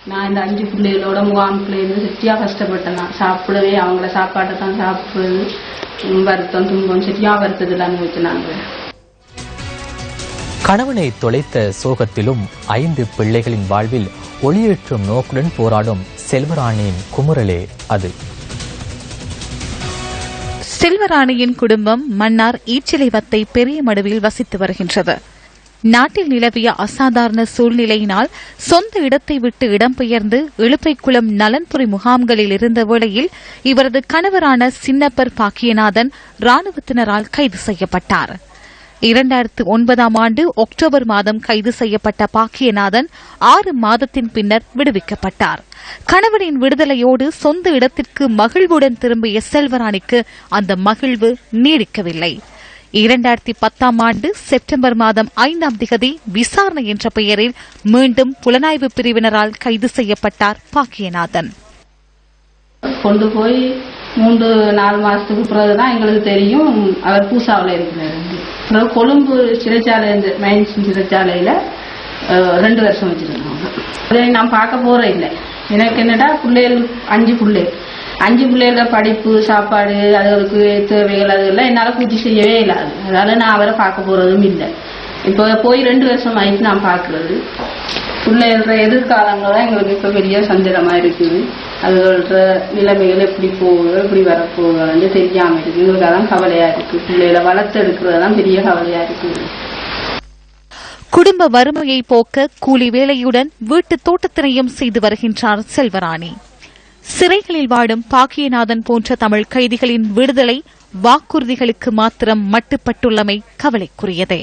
நான் இந்த 5 பிள்ளைகளோட முகாமுக்குள்ள இருந்து சரியா கஷ்டப்பட்டேன். நான் சாப்பிடவே அவங்கள சாப்பாட்டை தான் சாப்பிடுறது, வருத்தம் துன்பம் சரியா வருத்தத்தில் அனுபவிச்சுனாங்க. கணவனை தொலைத்த சோகத்திலும் 5 பிள்ளைகளின் வாழ்வில் ஒளியேற்றும் நோக்குடன் போராடும் செல்வராணியின் குமுறலே அது. செல்வராணியின் குடும்பம் மன்னார் ஈச்சிலைவத்தை பெரியமடுவில் வசித்து வருகின்றது. நாட்டில் நிலவிய அசாதாரண சூழ்நிலையினால் சொந்த இடத்தை விட்டு இடம்பெயர்ந்து இழுப்பைக்குளம் நலன்புரி முகாம்களில் இருந்த வேளையில் இவரது கணவரான சின்னப்பர் பாக்கியநாதன் ராணுவத்தினரால் கைது செய்யப்பட்டார். 2009ஆம் ஆண்டு அக்டோபர் மாதம் கைது செய்யப்பட்ட பாக்கியநாதன் 6 மாதத்தின் பின்னர் விடுவிக்கப்பட்டார். கணவனின் விடுதலையோடு சொந்த இடத்திற்கு மகிழ்வுடன் திரும்பிய செல்வராணிக்கு அந்த மகிழ்வு நீடிக்கவில்லை. 2010ஆம் ஆண்டு செப்டம்பர் மாதம் 5ஆம் திகதி விசாரணை என்ற பெயரில் மீண்டும் புலனாய்வு பிரிவினரால் கைது செய்யப்பட்டார் பாக்கியநாதன். கொண்டு போய் 3-4 மாசத்துக்கு பிறகுதான் எங்களுக்கு தெரியும் அவர் பூசாவில் இருக்கிறார். கொழும்பு சிறைச்சாலை, மைன்ஸ் சிறைச்சாலையில 2 வருஷம் வச்சிருக்காங்க. அதை நான் பார்க்க போற இல்லை. எனக்கு என்னடா பிள்ளைகள் 5 பிள்ளைகள படிப்பு சாப்பாடு அதுகளுக்கு தேவைகள் அதெல்லாம் என்னால பூர்த்தி செய்யவே இல்லாது. அதனால நான் அவரை பார்க்க போறதும் இல்லை. இப்ப போய் 2 வருஷம் ஆயிட்டு நான் பாக்குறது. பிள்ளைகள எதிர்காலங்கள்தான் எங்களுக்கு இப்ப பெரிய சஞ்சலமா இருக்குது. அதுகள நிலைமைகள் எப்படி போகுது எப்படி வரப்போகுது தெரியாம இருக்கு. எங்களுக்கு அதான் கவலையா இருக்கு. பிள்ளைகளை வளர்த்து எடுக்கிறதான் பெரிய கவலையா இருக்கு. குடும்ப வறுமையை போக்க கூலி வேலையுடன் வீட்டு தோட்டத்தினையும் செய்து வருகின்றார் செல்வராணி. சிறைகளில் வாடும் பாக்கியநாதன் போன்ற தமிழ் கைதிகளின் விடுதலை வாக்குறுதிகளுக்கு மாத்திரம் மட்டுப்பட்டுள்ளமை கவலைக்குரியதே.